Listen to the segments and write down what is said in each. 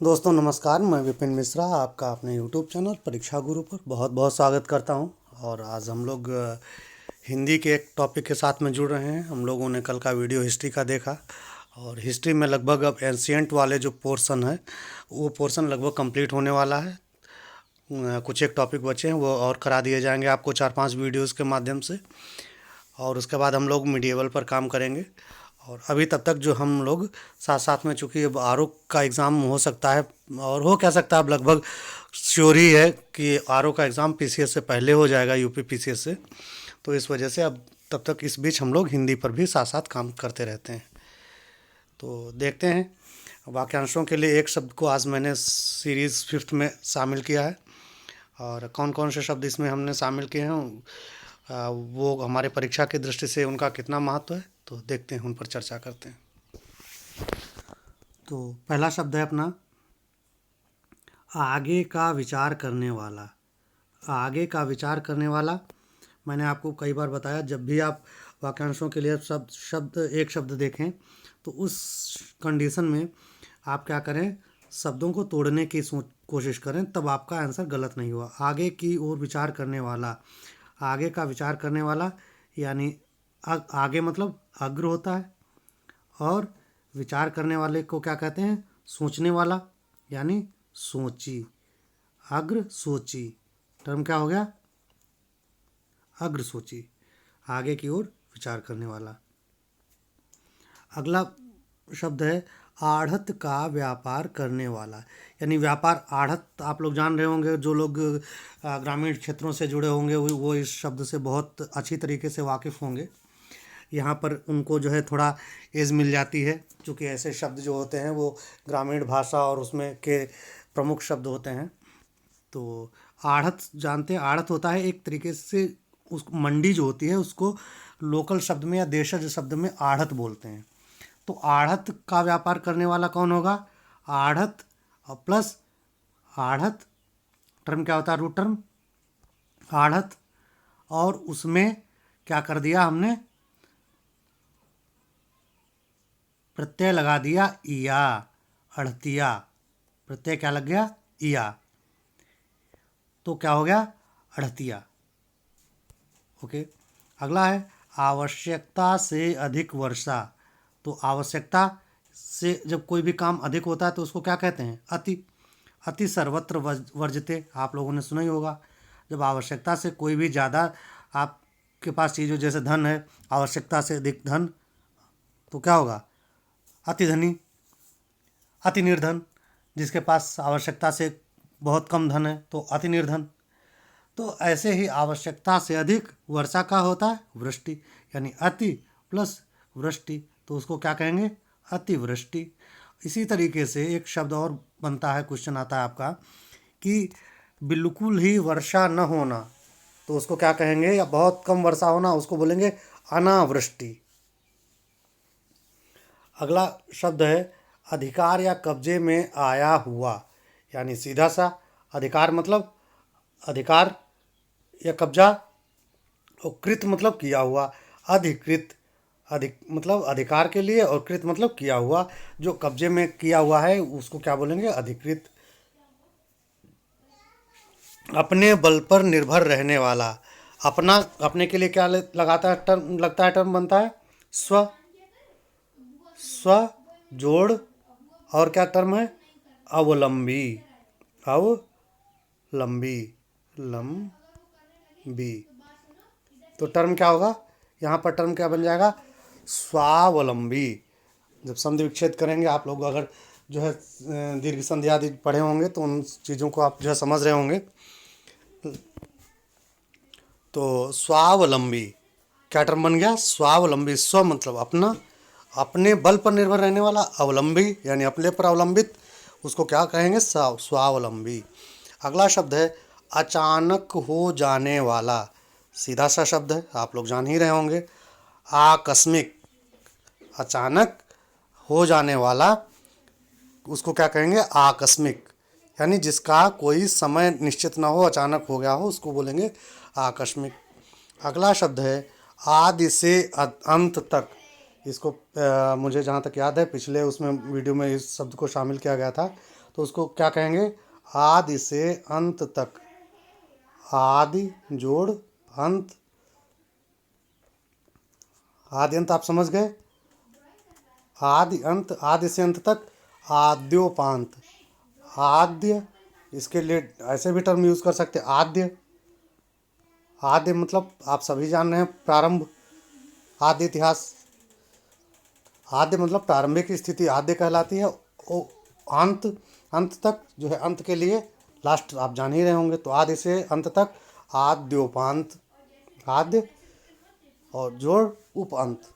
दोस्तों नमस्कार, मैं विपिन मिश्रा आपका अपने यूट्यूब चैनल परीक्षा गुरु पर बहुत बहुत स्वागत करता हूं। और आज हम लोग हिंदी के एक टॉपिक के साथ में जुड़ रहे हैं। हम लोगों ने कल का वीडियो हिस्ट्री का देखा और हिस्ट्री में लगभग अब एंशियंट वाले जो पोर्शन है वो पोर्शन लगभग कंप्लीट होने वाला है। कुछ एक टॉपिक बचे हैं वो और करा दिए जाएंगे आपको 4-5 वीडियोस के माध्यम से। और उसके बाद हम लोग मिडिएवल पर काम करेंगे। और अभी तब तक जो हम लोग साथ साथ में, चूँकि अब आरओ का एग्ज़ाम हो सकता है और हो क्या सकता है, अब लगभग श्योर ही है कि आरओ का एग्ज़ाम पीसीएस से पहले हो जाएगा, यूपी पीसीएस से। तो इस वजह से अब तब तक इस बीच हम लोग हिंदी पर भी साथ साथ काम करते रहते हैं। तो देखते हैं, वाक्यांशों के लिए एक शब्द को आज मैंने सीरीज़ 5th में शामिल किया है। और कौन कौन से शब्द इसमें हमने शामिल किए हैं, वो हमारे परीक्षा की दृष्टि से उनका कितना महत्व है, तो देखते हैं, उन पर चर्चा करते हैं। तो पहला शब्द है अपना आगे का विचार करने वाला। आगे का विचार करने वाला, मैंने आपको कई बार बताया, जब भी आप वाक्यांशों के लिए एक शब्द देखें तो उस कंडीशन में आप क्या करें, शब्दों को तोड़ने की कोशिश करें, तब आपका आंसर गलत नहीं हुआ। आगे की ओर विचार करने वाला, आगे का विचार करने वाला यानी आगे मतलब अग्र होता है, और विचार करने वाले को क्या कहते हैं, सोचने वाला यानी सोची। अग्र सोची, टर्म क्या हो गया, अग्र सोची, आगे की ओर विचार करने वाला। अगला शब्द है आढ़त का व्यापार करने वाला, यानी व्यापार। आढ़त आप लोग जान रहे होंगे, जो लोग ग्रामीण क्षेत्रों से जुड़े होंगे वो इस शब्द से बहुत अच्छी तरीके से वाकिफ़ होंगे। यहाँ पर उनको जो है थोड़ा एज मिल जाती है, क्योंकि ऐसे शब्द जो होते हैं वो ग्रामीण भाषा और उसमें के प्रमुख शब्द होते हैं। तो आढ़त जानते हैं, आढ़त होता है एक तरीके से, उस मंडी जो होती है उसको लोकल शब्द में या देशज शब्द में आढ़त बोलते हैं। तो आढ़त का व्यापार करने वाला कौन होगा, आढ़त और प्लस आढ़त, टर्म क्या होता है, रूट टर्म आढ़त, और उसमें क्या कर दिया हमने, प्रत्यय लगा दिया इया, अड़तिया। प्रत्यय क्या लग गया, इया, तो क्या हो गया, अड़तिया। ओके। अगला है आवश्यकता से अधिक वर्षा। तो आवश्यकता से जब कोई भी काम अधिक होता है तो उसको क्या कहते हैं, अति। अति सर्वत्र वर्जते, आप लोगों ने सुना ही होगा। जब आवश्यकता से कोई भी ज़्यादा आपके पास चीज़ हो, जैसे धन है, आवश्यकता से अधिक धन, तो क्या होगा, अति धनी, अति निर्धन। जिसके पास आवश्यकता से बहुत कम धन है तो अति निर्धन। तो ऐसे ही आवश्यकता से अधिक वर्षा का होता है वृष्टि, यानी अति प्लस वृष्टि, तो उसको क्या कहेंगे, अतिवृष्टि। इसी तरीके से एक शब्द और बनता है, क्वेश्चन आता है आपका कि बिल्कुल ही वर्षा न होना, तो उसको क्या कहेंगे, या बहुत कम वर्षा होना, उसको बोलेंगे अनावृष्टि। अगला शब्द है अधिकार या कब्जे में आया हुआ, यानी सीधा सा अधिकार मतलब अधिकार या कब्जा, और कृत मतलब किया हुआ, अधिकृत, अधिक मतलब अधिकार के लिए, और कृत मतलब किया हुआ। जो कब्जे में किया हुआ है उसको क्या बोलेंगे, अधिकृत। अपने बल पर निर्भर रहने वाला, अपना, अपने के लिए क्या लगाता है, टर्म लगता है, टर्म बनता है स्व। स्व जोड़ और क्या टर्म है, अवलंबी, अवलंबी, लंबी। तो टर्म क्या होगा, यहाँ पर टर्म क्या बन जाएगा, स्वावलंबी। जब संधि विच्छेद करेंगे आप लोग, अगर जो है दीर्घ संधि आदि पढ़े होंगे तो उन चीज़ों को आप जो है समझ रहे होंगे। तो स्वावलंबी क्या टर्म बन गया, स्वावलंबी। स्व मतलब अपना, अपने बल पर निर्भर रहने वाला, अवलंबी यानी अपने पर अवलंबित, उसको क्या कहेंगे, स्वावलंबी। अगला शब्द है अचानक हो जाने वाला। सीधा सा शब्द है, आप लोग जान ही रहे होंगे, आकस्मिक। अचानक हो जाने वाला उसको क्या कहेंगे, आकस्मिक, यानी जिसका कोई समय निश्चित ना हो, अचानक हो गया हो, उसको बोलेंगे आकस्मिक। अगला शब्द है आदि से अंत तक। इसको मुझे जहाँ तक याद है पिछले उसमें वीडियो में इस शब्द को शामिल किया गया था। तो उसको क्या कहेंगे, आदि से अंत तक। आदि जोड़ अंत, आदि अंत आप समझ गए। आदि अंत, आदि से अंत तक, आद्योपांत। आद्य, इसके लिए ऐसे भी टर्म यूज कर सकते हैं, आद्य। आद्य मतलब आप सभी जान रहे हैं, प्रारंभ, आद्य इतिहास। आद्य मतलब प्रारंभिक स्थिति आद्य कहलाती है। ओ अंत, अंत तक जो है, अंत के लिए लास्ट आप जान ही रहे होंगे। तो आदि से अंत तक, आद्योपांत। आद्य और जोड़ उप अंत।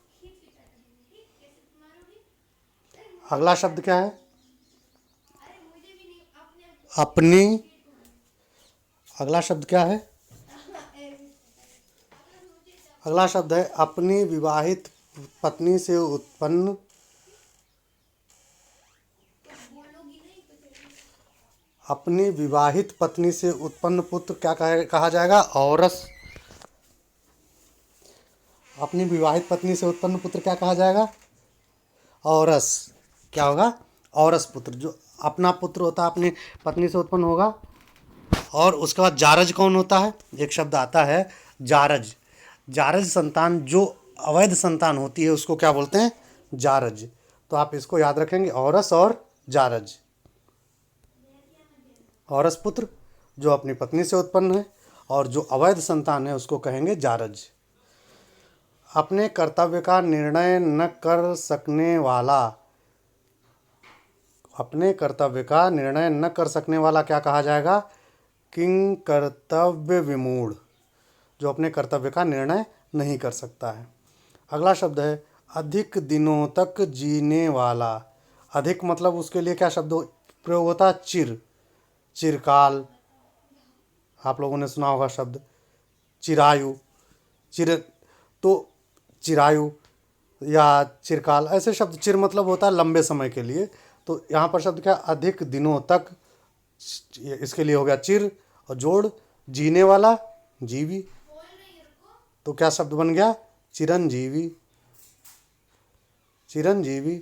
अगला शब्द क्या है, अपनी। अगला शब्द क्या है, अगला शब्द है अपनी विवाहित पत्नी से उत्पन्न। अपनी विवाहित पत्नी से उत्पन्न पुत्र क्या कहा जाएगा, औरस। अपनी विवाहित पत्नी से उत्पन्न पुत्र क्या कहा जाएगा, औरस। क्या होगा, औरस पुत्र। जो अपना पुत्र होता है अपनी पत्नी से उत्पन्न होगा। और उसके बाद जारज कौन होता है, एक शब्द आता है जारज। जारज संतान, जो अवैध संतान होती है उसको क्या बोलते हैं, जारज। तो आप इसको याद रखेंगे, औरस और जारज। औरस पुत्र जो अपनी पत्नी से उत्पन्न है, और जो अवैध संतान है उसको कहेंगे जारज। अपने कर्तव्य का निर्णय न कर सकने वाला। अपने कर्तव्य का निर्णय न कर सकने वाला क्या कहा जाएगा, किंग कर्तव्य विमूढ़। जो अपने कर्तव्य का निर्णय नहीं कर सकता है। अगला शब्द है अधिक दिनों तक जीने वाला। अधिक मतलब उसके लिए क्या शब्द प्रयोग होता है, चिर, चिरकाल। आप लोगों ने सुना होगा शब्द चिरायु, चिर। तो चिरायु या चिरकाल, ऐसे शब्द। चिर मतलब होता है लंबे समय के लिए। तो यहाँ पर शब्द क्या, अधिक दिनों तक, इसके लिए हो गया चिर, और जोड़ जीने वाला, जीवी। तो क्या शब्द बन गया, चिरंजीवी। चिरंजीवी।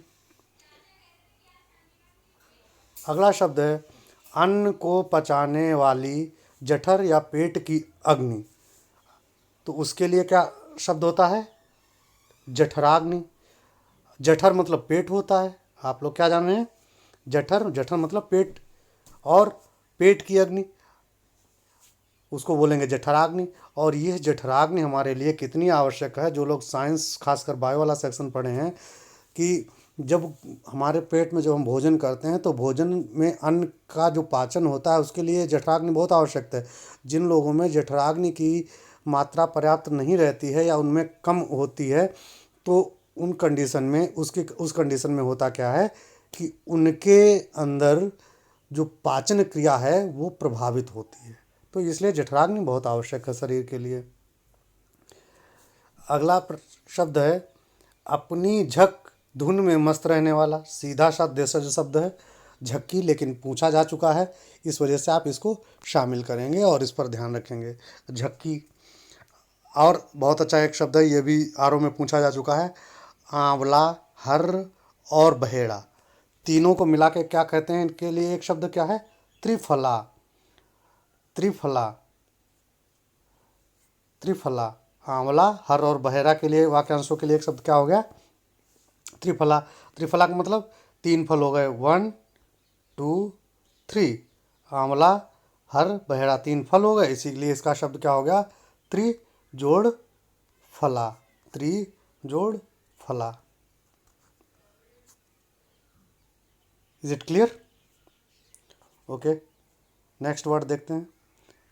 अगला शब्द है अन्न को पचाने वाली जठर या पेट की अग्नि। तो उसके लिए क्या शब्द होता है, जठराग्नि। जठर मतलब पेट होता है, आप लोग क्या जान रहे हैं, जठर। जठर मतलब पेट, और पेट की अग्नि उसको बोलेंगे जठराग्नि। और यह जठराग्नि हमारे लिए कितनी आवश्यक है, जो लोग साइंस खासकर बायो वाला सेक्शन पढ़े हैं, कि जब हमारे पेट में जब हम भोजन करते हैं तो भोजन में अन्न का जो पाचन होता है उसके लिए जठराग्नि बहुत आवश्यक है। जिन लोगों में जठराग्नि की मात्रा पर्याप्त नहीं रहती है या उनमें कम होती है, तो उन कंडीशन में उस कंडीशन में होता क्या है कि उनके अंदर जो पाचन क्रिया है वो प्रभावित होती है। तो इसलिए जठराग्नि बहुत आवश्यक है शरीर के लिए। अगला शब्द है अपनी झक धुन में मस्त रहने वाला। सीधा सा देशज शब्द है झक्की, लेकिन पूछा जा चुका है, इस वजह से आप इसको शामिल करेंगे और इस पर ध्यान रखेंगे, झक्की। और बहुत अच्छा एक शब्द है, ये भी आरओ में पूछा जा चुका है, आंवला, हर और बहेड़ा। तीनों को मिला के क्या कहते हैं, इनके लिए एक शब्द क्या है, त्रिफला। त्रिफला, त्रिफला। आंवला, हर और बहेड़ा के लिए, वाक्यांशों के लिए एक शब्द क्या हो गया, त्रिफला। त्रिफला का मतलब तीन फल हो गए, 1 2 3। आंवला, हर, बहेड़ा, तीन फल हो गए, इसीलिए इसका शब्द क्या हो गया, त्रि जोड़ फला। त्रि जोड़ फला। Is it clear, okay. Next word देखते हैं।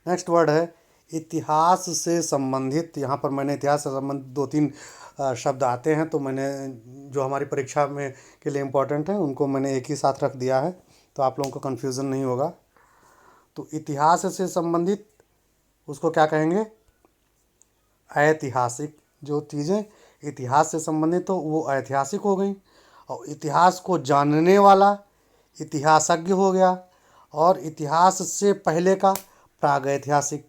नेक्स्ट वर्ड है इतिहास से संबंधित। यहाँ पर मैंने इतिहास से संबंधित दो तीन शब्द आते हैं, तो मैंने जो हमारी परीक्षा में के लिए इम्पोर्टेंट है उनको मैंने एक ही साथ रख दिया है, तो आप लोगों को कन्फ्यूज़न नहीं होगा। तो इतिहास से संबंधित उसको क्या कहेंगे, ऐतिहासिक। जो चीज़ें इतिहास से संबंधित हो वो ऐतिहासिक हो गई। और इतिहास को जानने वाला इतिहासज्ञ हो गया। और इतिहास से पहले का प्रागैतिहासिक।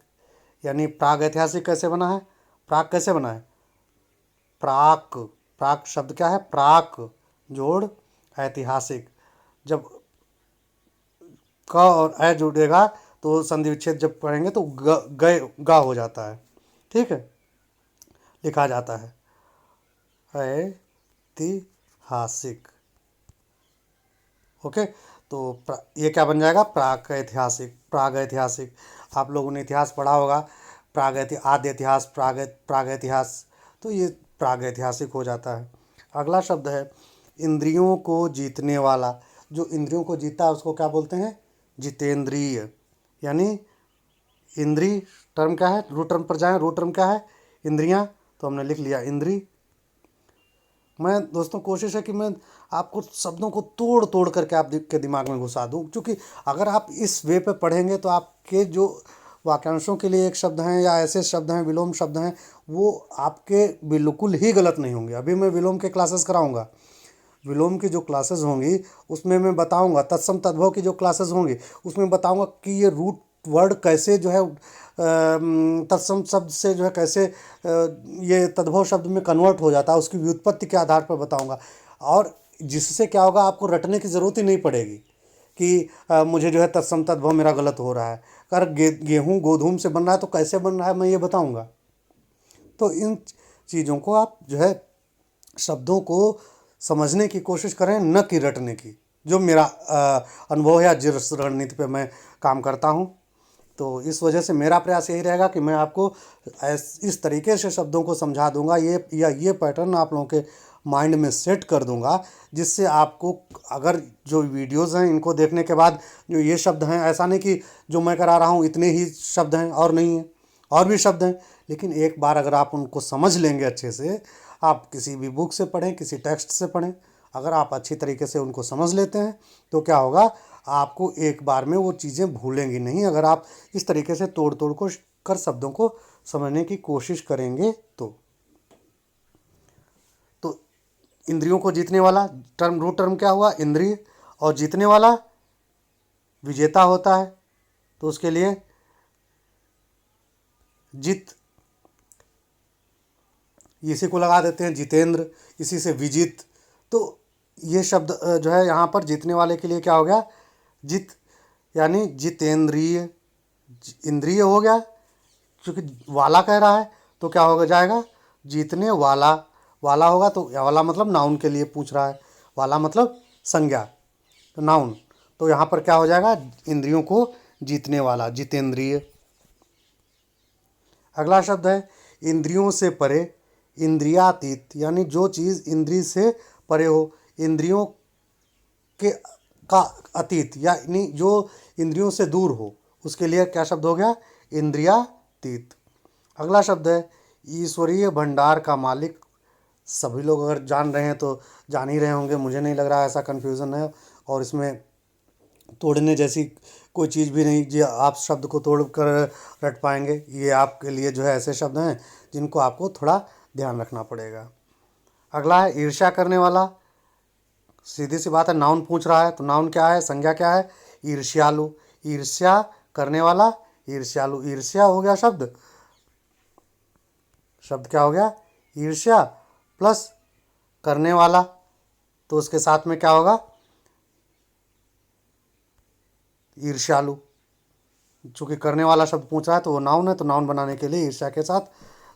यानी प्रागैतिहासिक कैसे बना है, प्राग कैसे बना है, प्राक। प्राक शब्द क्या है, प्राक जोड़ ऐतिहासिक। जब क और अ जुड़ेगा तो संधि विच्छेद जब पढ़ेंगे तो गा हो जाता है। ठीक है, लिखा जाता है ऐतिहासिक। ओके, तो ये क्या बन जाएगा, प्राक ऐतिहासिक, प्राग ऐतिहासिक। आप लोगों ने इतिहास पढ़ा होगा, आद्य इतिहास, प्राग इतिहास, तो ये प्राग ऐतिहासिक हो जाता है। अगला शब्द है इंद्रियों को जीतने वाला। जो इंद्रियों को जीता है उसको क्या बोलते हैं, जितेंद्रिय। यानी इंद्री टर्म क्या है, रूट टर्म पर जाएं, रूट टर्म क्या है, इंद्रियां, तो हमने लिख लिया इंद्री। मैं दोस्तों कोशिश है कि मैं आपको शब्दों को तोड़ तोड़ करके आपके दिमाग में घुसा दूं, क्योंकि अगर आप इस वे पे पढ़ेंगे तो आपके जो वाक्यांशों के लिए एक शब्द हैं या ऐसे शब्द हैं, विलोम शब्द हैं, वो आपके बिल्कुल ही गलत नहीं होंगे। अभी मैं विलोम के क्लासेस कराऊंगा, विलोम की जो क्लासेस होंगी उसमें मैं बताऊंगा, तत्सम तद्भव की जो क्लासेस होंगी उसमें बताऊंगा कि ये रूट वर्ड कैसे जो है तत्सम शब्द से जो है कैसे ये तद्भव शब्द में कन्वर्ट हो जाता है, उसकी व्युत्पत्ति के आधार पर बताऊंगा। और जिससे क्या होगा, आपको रटने की ज़रूरत ही नहीं पड़ेगी कि मुझे जो है तत्सम तद्भव मेरा गलत हो रहा है। अगर गेहूँ गोधूम से बन रहा है तो कैसे बन रहा है मैं ये बताऊँगा। तो इन चीज़ों को आप जो है शब्दों को समझने की कोशिश करें, न कि रटने की, जो मेरा अनुभव है या जिस रणनीति पे मैं काम करता हूँ। तो इस वजह से मेरा प्रयास यही रहेगा कि मैं आपको इस तरीके से शब्दों को समझा दूंगा, ये पैटर्न आप लोगों के माइंड में सेट कर दूंगा, जिससे आपको अगर जो वीडियोज़ हैं इनको देखने के बाद जो ये शब्द हैं, ऐसा नहीं कि जो मैं करा रहा हूँ इतने ही शब्द हैं और नहीं हैं, और भी शब्द हैं, लेकिन एक बार अगर आप उनको समझ लेंगे अच्छे से, आप किसी भी बुक से पढ़ें, किसी टेक्स्ट से पढ़ें, अगर आप अच्छी तरीके से उनको समझ लेते हैं तो क्या होगा, आपको एक बार में वो चीज़ें भूलेंगी नहीं। अगर आप इस तरीके से तोड़ तोड़ को कर शब्दों को समझने की कोशिश करेंगे तो इंद्रियों को जीतने वाला टर्म, रूट टर्म क्या हुआ, इंद्रिय, और जीतने वाला विजेता होता है, तो उसके लिए जित, इसी को लगा देते हैं जितेंद्र, इसी से विजित। तो ये शब्द जो है यहाँ पर जीतने वाले के लिए क्या हो गया, जित, यानी जितेंद्रिय, इंद्रिय हो गया, क्योंकि वाला कह रहा है तो क्या होगा जाएगा, जीतने वाला। वाला होगा तो वाला मतलब नाउन के लिए पूछ रहा है, वाला मतलब संज्ञा, तो नाउन, तो यहाँ पर क्या हो जाएगा, इंद्रियों को जीतने वाला, जितेंद्रिय। अगला शब्द है इंद्रियों से परे, इंद्रियातीत, यानी जो चीज़ इंद्रिय से परे हो, इंद्रियों के का अतीत, यानी जो इंद्रियों से दूर हो, उसके लिए क्या शब्द हो गया, इंद्रियातीत। अगला शब्द है ईश्वरीय भंडार का मालिक। सभी लोग अगर जान रहे हैं तो जान ही रहे होंगे, मुझे नहीं लग रहा ऐसा कन्फ्यूज़न है, और इसमें तोड़ने जैसी कोई चीज़ भी नहीं जो आप शब्द को तोड़ कर रट पाएंगे। ये आपके लिए जो है ऐसे शब्द हैं जिनको आपको थोड़ा ध्यान रखना पड़ेगा। अगला है ईर्ष्या करने वाला। सीधी सी बात है, नाउन पूछ रहा है तो नाउन क्या है, संज्ञा क्या है, ईर्ष्यालु। ईर्ष्या करने वाला, ईर्ष्यालु, ईर्ष्या हो गया शब्द, शब्द क्या हो गया, ईर्ष्या प्लस करने वाला, तो उसके साथ में क्या होगा, ईर्ष्यालु। चूँकि करने वाला शब्द पूछ रहा है तो वो नाउन है, तो नाउन बनाने के लिए ईर्ष्या के साथ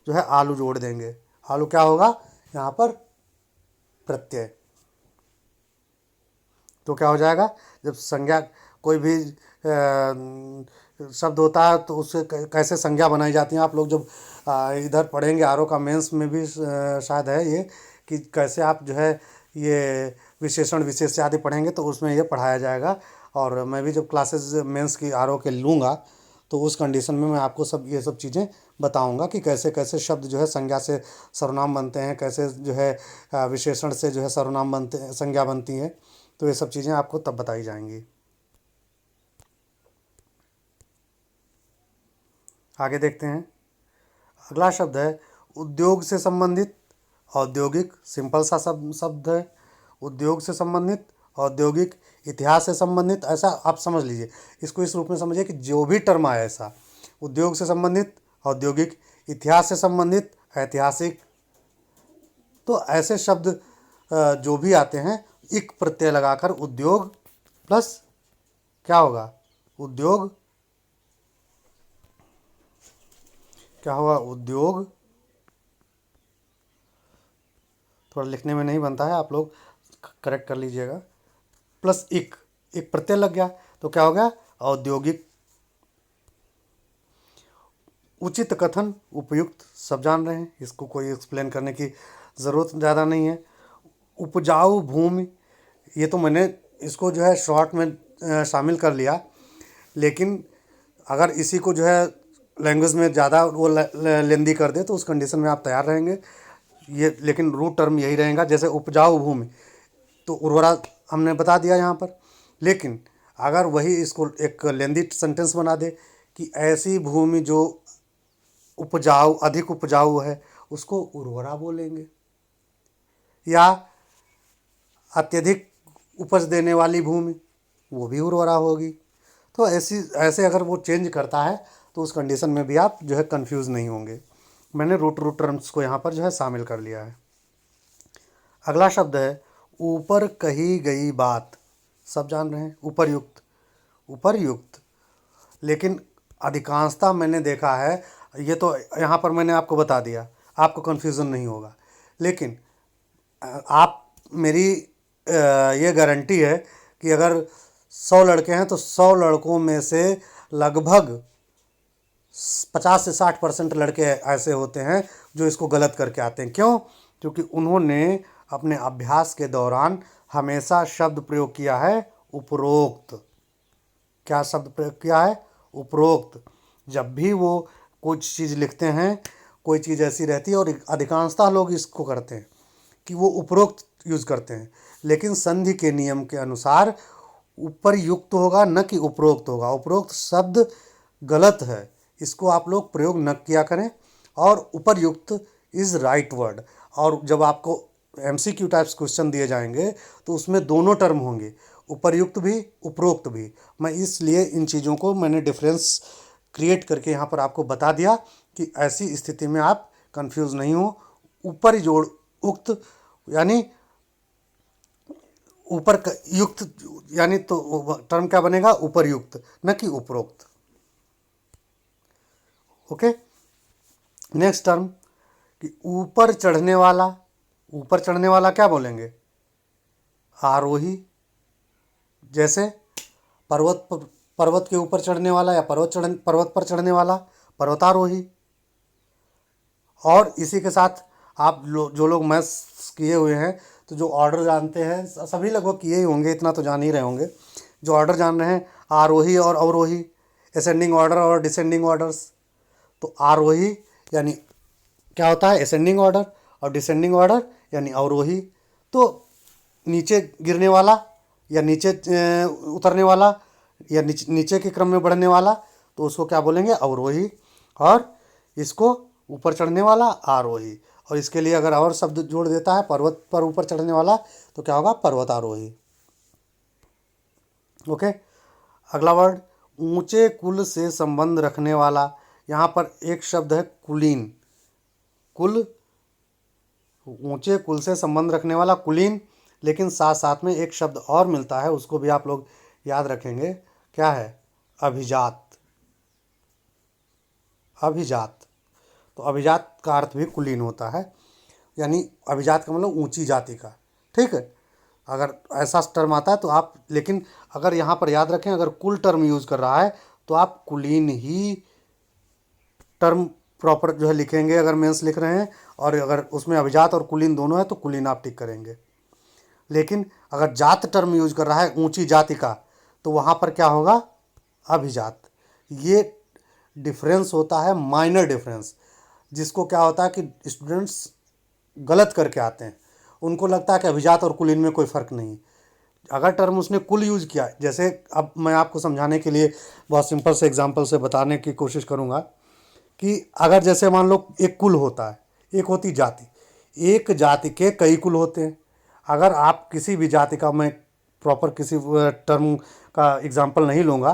जो है आलू जोड़ देंगे। आलू क्या होगा यहाँ पर, प्रत्यय। तो क्या हो जाएगा, जब संज्ञा कोई भी शब्द होता है तो उससे कैसे संज्ञा बनाई जाती है, आप लोग जब इधर पढ़ेंगे आर ओ का मेंस में भी शायद है ये, कि कैसे आप जो है ये विशेषण विशेष आदि पढ़ेंगे तो उसमें ये पढ़ाया जाएगा। और मैं भी जब क्लासेस मेंस की आर ओ के लूँगा तो उस कंडीशन में मैं आपको सब ये सब चीज़ें बताऊंगा कि कैसे कैसे शब्द जो है संज्ञा से सर्वनाम बनते हैं, कैसे जो है विशेषण से जो है सर्वनाम बनते हैं, संज्ञा बनती है। तो ये सब चीज़ें आपको तब बताई जाएंगी। आगे देखते हैं, अगला शब्द है उद्योग से संबंधित, औद्योगिक, सिंपल सा शब्द है, उद्योग से संबंधित, औद्योगिक, इतिहास से संबंधित, ऐसा आप समझ लीजिए इसको, इस रूप में समझिए कि जो भी टर्म आए ऐसा, उद्योग से संबंधित, औद्योगिक, इतिहास से संबंधित, ऐतिहासिक, तो ऐसे शब्द जो भी आते हैं इक प्रत्यय लगाकर उद्योग प्लस क्या होगा, उद्योग, क्या हुआ, उद्योग, थोड़ा लिखने में नहीं बनता है, आप लोग करेक्ट कर लीजिएगा, प्लस एक प्रत्यय लग गया तो क्या हो गया, औद्योगिक। उचित कथन, उपयुक्त, सब जान रहे हैं, इसको कोई एक्सप्लेन करने की ज़रूरत ज़्यादा नहीं है। उपजाऊ भूमि, ये तो मैंने इसको जो है शॉर्ट में शामिल कर लिया, लेकिन अगर इसी को जो है लैंग्वेज में ज़्यादा वो लेंदी कर दे तो उस कंडीशन में आप तैयार रहेंगे। ये लेकिन रूट टर्म यही रहेगा, जैसे उपजाऊ भूमि तो उर्वरा हमने बता दिया यहाँ पर, लेकिन अगर वही इसको एक लेंदी सेंटेंस बना दे कि ऐसी भूमि जो उपजाऊ, अधिक उपजाऊ है, उसको उर्वरा बोलेंगे, या अत्यधिक उपज देने वाली भूमि, वो भी उर्वरा होगी। तो ऐसे अगर वो चेंज करता है तो उस कंडीशन में भी आप जो है कंफ्यूज नहीं होंगे। मैंने रूट टर्म्स को यहाँ पर जो है शामिल कर लिया है। अगला शब्द है ऊपर कही गई बात, सब जान रहे हैं, उपर्युक्त, उपर्युक्त। लेकिन अधिकांशतः मैंने देखा है, ये तो यहाँ पर मैंने आपको बता दिया, आपको कन्फ्यूज़न नहीं होगा, लेकिन आप मेरी ये गारंटी है कि अगर 100 लड़के हैं तो 100 लड़कों में से लगभग 50 से 60% लड़के ऐसे होते हैं जो इसको गलत करके आते हैं। क्यों? क्योंकि उन्होंने अपने अभ्यास के दौरान हमेशा शब्द प्रयोग किया है उपरोक्त। क्या शब्द प्रयोग किया है? उपरोक्त। जब भी वो कुछ चीज़ लिखते हैं, कोई चीज़ ऐसी रहती है, और अधिकांशतः लोग इसको करते हैं कि वो उपरोक्त यूज़ करते हैं, लेकिन संधि के नियम के अनुसार उपरयुक्त होगा, न कि उपरोक्त होगा। उपरोक्त शब्द गलत है, इसको आप लोग प्रयोग न किया करें, और उपरयुक्त इज़ राइट वर्ड। और जब आपको MCQ टाइप्स क्वेश्चन दिए जाएंगे तो उसमें दोनों टर्म होंगे, उपरयुक्त भी उपरोक्त भी। मैं इसलिए इन चीज़ों को मैंने डिफरेंस क्रिएट करके यहाँ पर आपको बता दिया कि ऐसी स्थिति में आप कंफ्यूज नहीं हो। ऊपर जोड़ उक्त यानी ऊपर युक्त, यानी तो टर्म क्या बनेगा? उपरयुक्त, न कि उपरोक्त। ओके, नेक्स्ट टर्म कि ऊपर चढ़ने वाला। ऊपर चढ़ने वाला क्या बोलेंगे? आरोही। जैसे पर्वत के ऊपर चढ़ने वाला या पर्वत पर चढ़ने वाला पर्वतारोही। और इसी के साथ आप जो लोग मैथ्स किए हुए हैं तो जो ऑर्डर जानते हैं, सभी लगभग किए ही होंगे, इतना तो जान ही रहे होंगे, जो ऑर्डर जान रहे हैं, आरोही और अवरोही, असेंडिंग ऑर्डर और डिसेंडिंग ऑर्डर्स। तो आरोही यानी क्या होता है? असेंडिंग ऑर्डर, और डिसेंडिंग ऑर्डर यानी अवरोही। तो नीचे गिरने वाला या नीचे उतरने वाला या नीचे के क्रम में बढ़ने वाला, तो उसको क्या बोलेंगे? अवरोही। और इसको ऊपर चढ़ने वाला आरोही। और इसके लिए अगर और शब्द जोड़ देता है, पर्वत पर ऊपर चढ़ने वाला, तो क्या होगा? पर्वतारोही। ओके, अगला वर्ड ऊंचे कुल से संबंध रखने वाला। यहाँ पर एक शब्द है कुलीन। कुल, ऊंचे कुल से संबंध रखने वाला कुलीन, लेकिन साथ साथ में एक शब्द और मिलता है, उसको भी आप लोग याद रखेंगे। क्या है? अभिजात। अभिजात, तो अभिजात का अर्थ भी कुलीन होता है, यानी अभिजात का मतलब ऊंची जाति का। ठीक है, अगर ऐसा टर्म आता है तो आप, लेकिन अगर यहाँ पर याद रखें, अगर कुल टर्म यूज़ कर रहा है तो आप कुलीन ही टर्म प्रॉपर जो है लिखेंगे, अगर मेंस लिख रहे हैं, और अगर उसमें अभिजात और कुलीन दोनों है तो कुलीन आप टिक करेंगे। लेकिन अगर जात टर्म यूज कर रहा है, ऊंची जाति का, तो वहाँ पर क्या होगा? अभिजात। ये डिफरेंस होता है, माइनर डिफरेंस, जिसको क्या होता है कि स्टूडेंट्स गलत करके आते हैं, उनको लगता है कि अभिजात और कुलीन में कोई फ़र्क नहीं। अगर टर्म उसने कुल यूज़ किया, जैसे अब मैं आपको समझाने के लिए बहुत सिंपल से एग्जांपल से बताने की कोशिश करूँगा कि अगर जैसे मान लो एक कुल होता है, एक होती जाति, एक जाति के कई कुल होते हैं। अगर आप किसी भी जाति का, मैं प्रॉपर किसी टर्म का एग्जांपल नहीं लूँगा,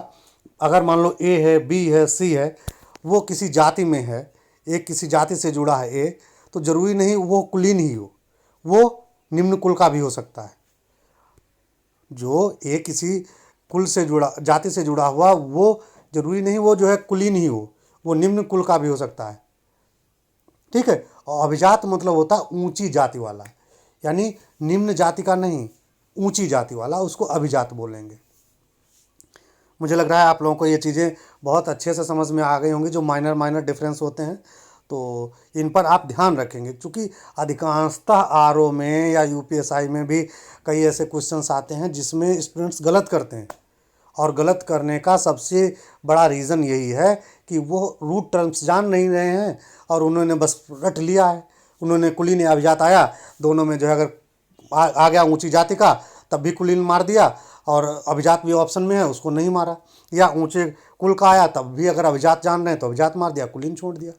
अगर मान लो ए है, बी है, सी है, वो किसी जाति में है, एक किसी जाति से जुड़ा है ए, तो ज़रूरी नहीं वो कुलीन ही हो, वो निम्न कुल का भी हो सकता है। जो ए किसी कुल से जुड़ा, जाति से जुड़ा हुआ, वो जरूरी नहीं वो जो है कुलीन ही हो, वो निम्न कुल का भी हो सकता है। ठीक है। और अभिजात मतलब होता है ऊंची जाति वाला, यानी निम्न जाति का नहीं, ऊंची जाति वाला, उसको अभिजात बोलेंगे। मुझे लग रहा है आप लोगों को ये चीज़ें बहुत अच्छे से समझ में आ गई होंगी, जो माइनर माइनर डिफरेंस होते हैं, तो इन पर आप ध्यान रखेंगे, क्योंकि अधिकांशतः आरओ में या यूपीएसआई में भी कई ऐसे क्वेश्चंस आते हैं जिसमें स्टूडेंट्स गलत करते हैं। और गलत करने का सबसे बड़ा रीज़न यही है कि वो रूट टर्म्स जान नहीं रहे हैं और उन्होंने बस रट लिया है। उन्होंने कुलीन या अभिजात आया, दोनों में जो है अगर आ गया ऊंची जाति का तब भी कुलीन मार दिया, और अभिजात भी ऑप्शन में है उसको नहीं मारा, या ऊंचे कुल का आया तब भी अगर अभिजात जान रहे हैं तो अभिजात मार दिया, कुलीन छोड़ दिया।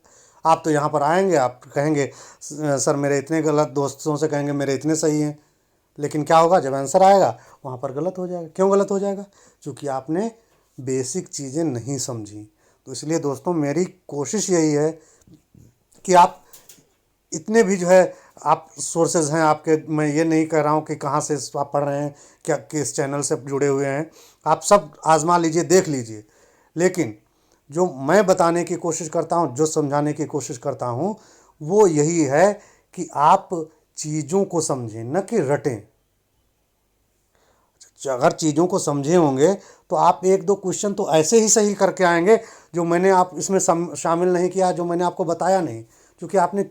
आप तो यहाँ पर आएंगे, आप कहेंगे सर मेरे इतने गलत, दोस्तों से कहेंगे मेरे इतने सही हैं, लेकिन क्या होगा जब आंसर आएगा वहाँ पर गलत हो जाएगा। क्यों गलत हो जाएगा? क्योंकि आपने बेसिक चीज़ें नहीं समझी। तो इसलिए दोस्तों मेरी कोशिश यही है कि आप इतने भी जो है आप सोर्सेज हैं आपके, मैं ये नहीं कह रहा हूँ कि कहाँ से आप पढ़ रहे हैं, क्या किस चैनल से जुड़े हुए हैं, आप सब आजमा लीजिए, देख लीजिए, लेकिन जो मैं बताने की कोशिश करता हूँ, जो समझाने की कोशिश करता हूँ, वो यही है कि आप चीज़ों को समझें, न कि रटें। अगर चीज़ों को समझे होंगे तो आप एक दो क्वेश्चन तो ऐसे ही सही करके आएंगे जो मैंने आप इसमें शामिल नहीं किया, जो मैंने आपको बताया नहीं, क्योंकि आपने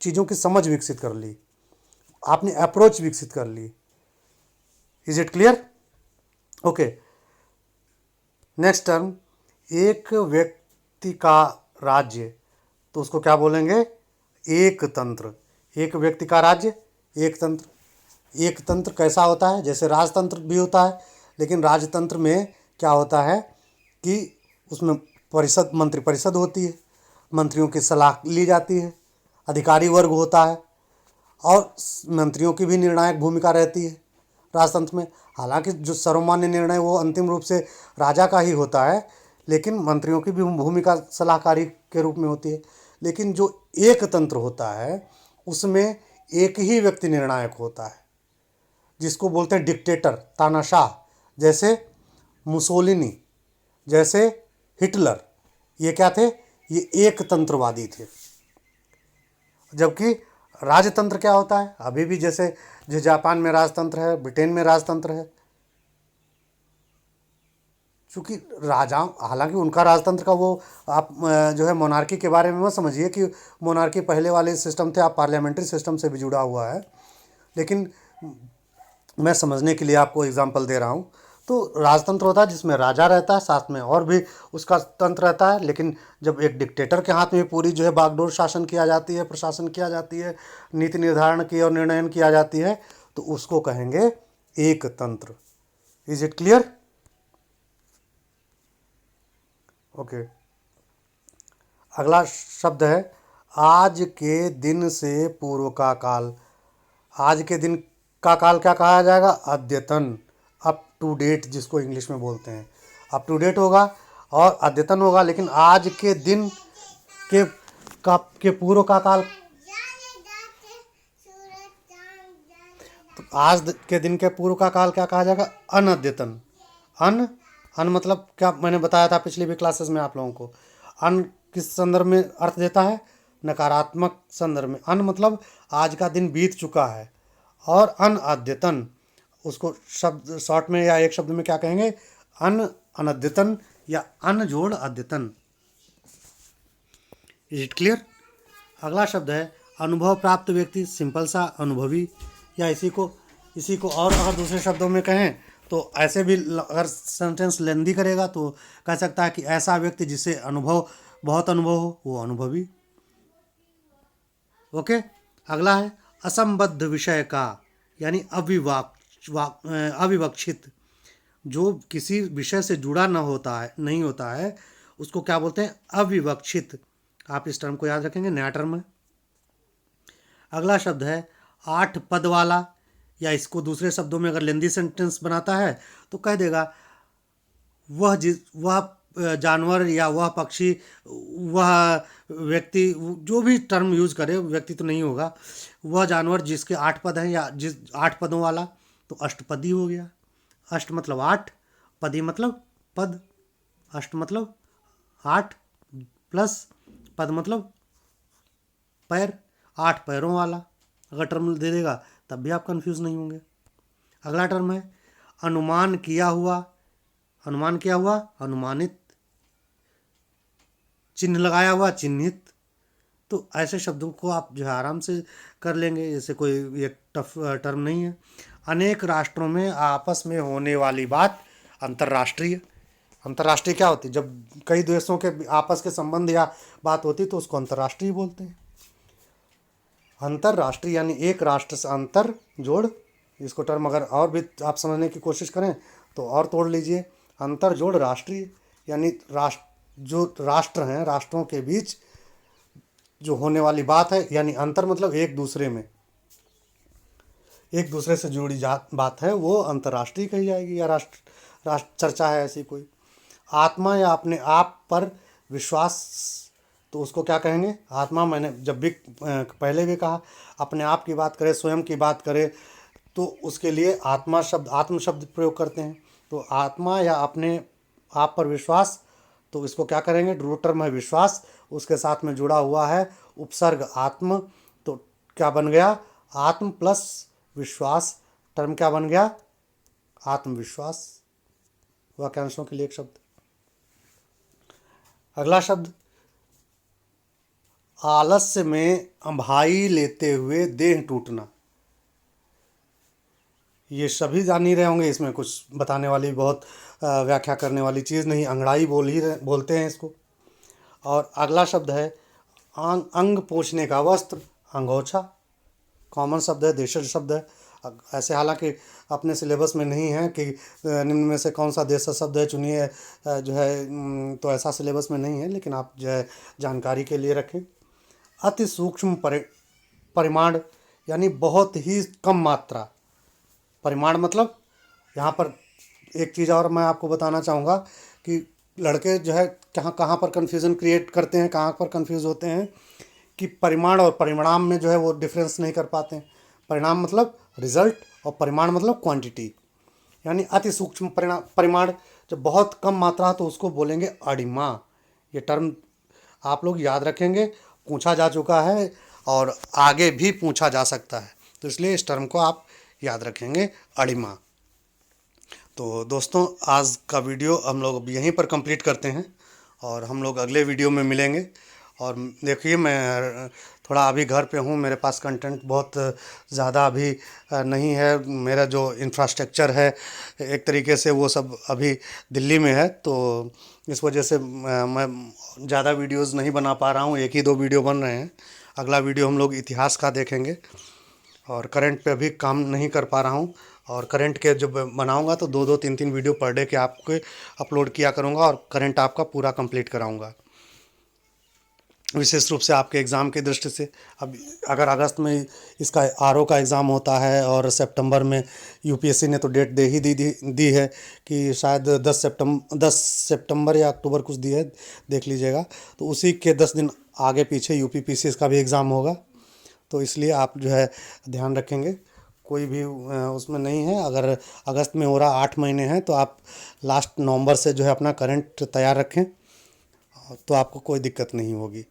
चीज़ों की समझ विकसित कर ली, आपने अप्रोच विकसित कर ली। Is it clear? Okay. Next term, एक व्यक्ति का राज्य, तो उसको क्या बोलेंगे? एक तंत्र। एक व्यक्ति का राज्य, एक तंत्र। एक तंत्र कैसा होता है? जैसे राजतंत्र भी होता है, लेकिन राजतंत्र में क्या होता है कि उसमें परिषद, मंत्री परिषद होती है, मंत्रियों की सलाह ली जाती है, अधिकारी वर्ग होता है, और मंत्रियों की भी निर्णायक भूमिका रहती है राजतंत्र में। हालांकि जो सर्वमान्य निर्णय वो अंतिम रूप से राजा का ही होता है, लेकिन मंत्रियों की भी भूमिका सलाहकारी के रूप में होती है। लेकिन जो एक तंत्र होता है उसमें एक ही व्यक्ति निर्णायक होता है, जिसको बोलते हैं डिक्टेटर, तानाशाह, जैसे मुसोलिनी, जैसे हिटलर। ये क्या थे? ये एक तंत्रवादी थे। जबकि राजतंत्र क्या होता है? अभी भी जैसे जो जापान में राजतंत्र है, ब्रिटेन में राजतंत्र है, क्योंकि राजा, हालांकि उनका राजतंत्र का वो आप जो है मोनार्की के बारे में मत समझिए कि मोनार्की पहले वाले सिस्टम थे, आप पार्लियामेंट्री सिस्टम से भी जुड़ा हुआ है, लेकिन मैं समझने के लिए आपको एग्जांपल दे रहा हूँ। तो राजतंत्र होता है जिसमें राजा रहता है, साथ में और भी उसका तंत्र रहता है, लेकिन जब एक डिक्टेटर के हाथ में पूरी जो है बागडोर शासन किया जाती है, प्रशासन किया जाती है, नीति निर्धारण की और निर्णयन किया जाती है, तो उसको कहेंगे एक तंत्र। Is it clear? ओके। अगला शब्द है आज के दिन से पूर्व का काल। आज के दिन का काल क्या कहा जाएगा? अद्यतन, अप टू डेट, जिसको इंग्लिश में बोलते हैं। अप टू डेट होगा और अद्यतन होगा, लेकिन आज के दिन के पूर्व का काल, तो आज के दिन के पूर्व का काल क्या कहा जाएगा? अनद्यतन। अन मतलब क्या मैंने बताया था पिछली भी क्लासेस में आप लोगों को। अन किस संदर्भ में अर्थ देता है? नकारात्मक संदर्भ में। अन मतलब आज का दिन बीत चुका है, और अनद्यतन उसको शब्द शॉर्ट में या एक शब्द में क्या कहेंगे? अनद्यतन या अन जोड़ अद्यतन। Is it clear? अगला शब्द है अनुभव प्राप्त व्यक्ति, सिंपल सा अनुभवी, या इसी को और अगर दूसरे शब्दों में कहें तो ऐसे भी, अगर सेंटेंस लेंदी करेगा तो कह सकता है कि ऐसा व्यक्ति जिसे बहुत अनुभव हो, वो अनुभवी। ओके। अगला है असंबद्ध विषय का, यानी अविवक्षित, जो किसी विषय से जुड़ा नहीं होता है, उसको क्या बोलते हैं? अविवक्षित। आप इस टर्म को याद रखेंगे, नया टर्म है। अगला शब्द है 8 पद वाला, या इसको दूसरे शब्दों में अगर लेंदी सेंटेंस बनाता है तो कह देगा वह जानवर या वह पक्षी, वह व्यक्ति, जो भी टर्म यूज करे, व्यक्ति तो नहीं होगा, वह जानवर जिसके 8 पद हैं या जिस 8 पदों वाला, तो अष्टपदी हो गया। अष्ट मतलब 8, पदी मतलब पद, अष्ट मतलब 8 प्लस पद मतलब पैर, 8 पैरों वाला। अगर टर्म दे देगा तब भी आप कंफ्यूज नहीं होंगे। अगला टर्म है अनुमान किया हुआ। अनुमान किया हुआ, अनुमानित। चिन्ह लगाया हुआ, चिन्हित। तो ऐसे शब्दों को आप जो है आराम से कर लेंगे, जैसे कोई एक टफ टर्म नहीं है। अनेक राष्ट्रों में आपस में होने वाली बात अंतर्राष्ट्रीय। अंतर्राष्ट्रीय क्या होती है? जब कई देशों के आपस के संबंध या बात होती तो उसको अंतर्राष्ट्रीय बोलते हैं। अंतर्राष्ट्रीय यानी एक राष्ट्र से अंतर जोड़, इसको टर्म अगर और भी आप समझने की कोशिश करें तो और तोड़ लीजिए। अंतर जोड़ राष्ट्रीय यानी जो राष्ट्र हैं, राष्ट्रों के बीच जो होने वाली बात है, यानी अंतर मतलब एक दूसरे में, एक दूसरे से जुड़ी बात है, वो अंतर्राष्ट्रीय कही जाएगी, या राष्ट्र चर्चा है ऐसी कोई। आत्मा या अपने आप पर विश्वास, तो उसको क्या कहेंगे? आत्मा। मैंने जब भी पहले भी कहा, अपने आप की बात करें, स्वयं की बात करें, तो उसके लिए आत्मा शब्द, आत्म शब्द प्रयोग करते हैं। तो आत्मा या अपने आप पर विश्वास, तो इसको क्या करेंगे? रूट टर्म है विश्वास, उसके साथ में जुड़ा हुआ है उपसर्ग आत्म, तो क्या बन गया? आत्म प्लस विश्वास, टर्म क्या बन गया? आत्मविश्वास। वाक्यांशों के लिए एक शब्द। अगला शब्द आलस्य में अंभाई लेते हुए देह टूटना। ये सभी जान ही रहे होंगे, इसमें कुछ बताने वाली, बहुत व्याख्या करने वाली चीज़ नहीं, अंगड़ाई बोलते हैं इसको। और अगला शब्द है अंग पोंछने का वस्त्र, अंगोछा। कॉमन शब्द है, देशज शब्द है। ऐसे हालांकि अपने सिलेबस में नहीं है कि निम्न में से कौन सा देशज शब्द है चुनिए, जो है तो ऐसा सिलेबस में नहीं है, लेकिन आप जो है जानकारी के लिए रखें। अति सूक्ष्म परिमाण यानी बहुत ही कम मात्रा। परिमाण मतलब यहाँ पर एक चीज़ और मैं आपको बताना चाहूँगा कि लड़के जो है कहाँ पर कन्फ्यूज़न क्रिएट करते हैं, कहाँ पर कन्फ्यूज़ होते हैं कि परिमाण और परिणाम में जो है वो डिफरेंस नहीं कर पाते हैं। परिणाम मतलब रिजल्ट और परिमाण मतलब क्वांटिटी। यानी अति सूक्ष्म परिमाण जब बहुत कम मात्रा तो उसको बोलेंगे अणिमा। ये टर्म आप लोग याद रखेंगे, पूछा जा चुका है और आगे भी पूछा जा सकता है, तो इसलिए इस टर्म को आप याद रखेंगे, अणिमा। तो दोस्तों, आज का वीडियो हम लोग अब यहीं पर कंप्लीट करते हैं और हम लोग अगले वीडियो में मिलेंगे। और देखिए, मैं थोड़ा अभी घर पे हूँ, मेरे पास कंटेंट बहुत ज़्यादा अभी नहीं है। मेरा जो इंफ्रास्ट्रक्चर है एक तरीके से वो सब अभी दिल्ली में है, तो इस वजह से मैं ज़्यादा वीडियोस नहीं बना पा रहा हूँ। एक ही 2 वीडियो बन रहे हैं। अगला वीडियो हम लोग इतिहास का देखेंगे और करंट पे अभी काम नहीं कर पा रहा हूँ। और करंट के जब बनाऊँगा तो 2-2 3-3 वीडियो पर डे के आपके अपलोड किया करूँगा और करंट आपका पूरा कंप्लीट कराऊँगा, विशेष रूप से आपके एग्ज़ाम की दृष्टि से। अब अगर अगस्त में इसका आरओ का एग्ज़ाम होता है और सितंबर में यूपीएससी ने तो डेट दे ही दी है कि शायद 10 सितंबर या अक्टूबर कुछ दी है, देख लीजिएगा। तो उसी के 10 दिन आगे पीछे यूपीपीसीएस का भी एग्ज़ाम होगा, तो इसलिए आप जो है ध्यान रखेंगे। कोई भी उसमें नहीं है। अगर अगस्त में हो रहा 8 महीने हैं तो आप लास्ट नवंबर से जो है अपना करंट तैयार रखें, तो आपको कोई दिक्कत नहीं होगी।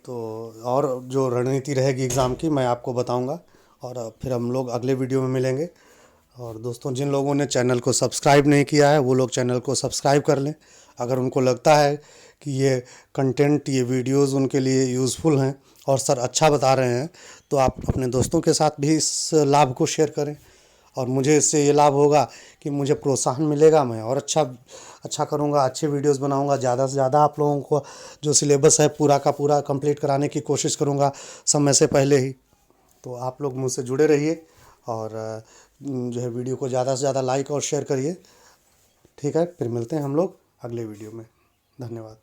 तो और जो रणनीति रहेगी एग्ज़ाम की मैं आपको बताऊंगा और फिर हम लोग अगले वीडियो में मिलेंगे। और दोस्तों, जिन लोगों ने चैनल को सब्सक्राइब नहीं किया है वो लोग चैनल को सब्सक्राइब कर लें। अगर उनको लगता है कि ये कंटेंट, ये वीडियोस उनके लिए यूज़फुल हैं और सर अच्छा बता रहे हैं, तो आप अपने दोस्तों के साथ भी इस लाभ को शेयर करें। और मुझे इससे ये लाभ होगा कि मुझे प्रोत्साहन मिलेगा, मैं और अच्छा करूँगा, अच्छे वीडियोस बनाऊँगा, ज़्यादा से ज़्यादा आप लोगों को जो सिलेबस है पूरा का पूरा कंप्लीट कराने की कोशिश करूँगा समय से पहले ही। तो आप लोग मुझसे जुड़े रहिए और जो है वीडियो को ज़्यादा से ज़्यादा लाइक और शेयर करिए। ठीक है, फिर मिलते हैं हम लोग अगले वीडियो में। धन्यवाद।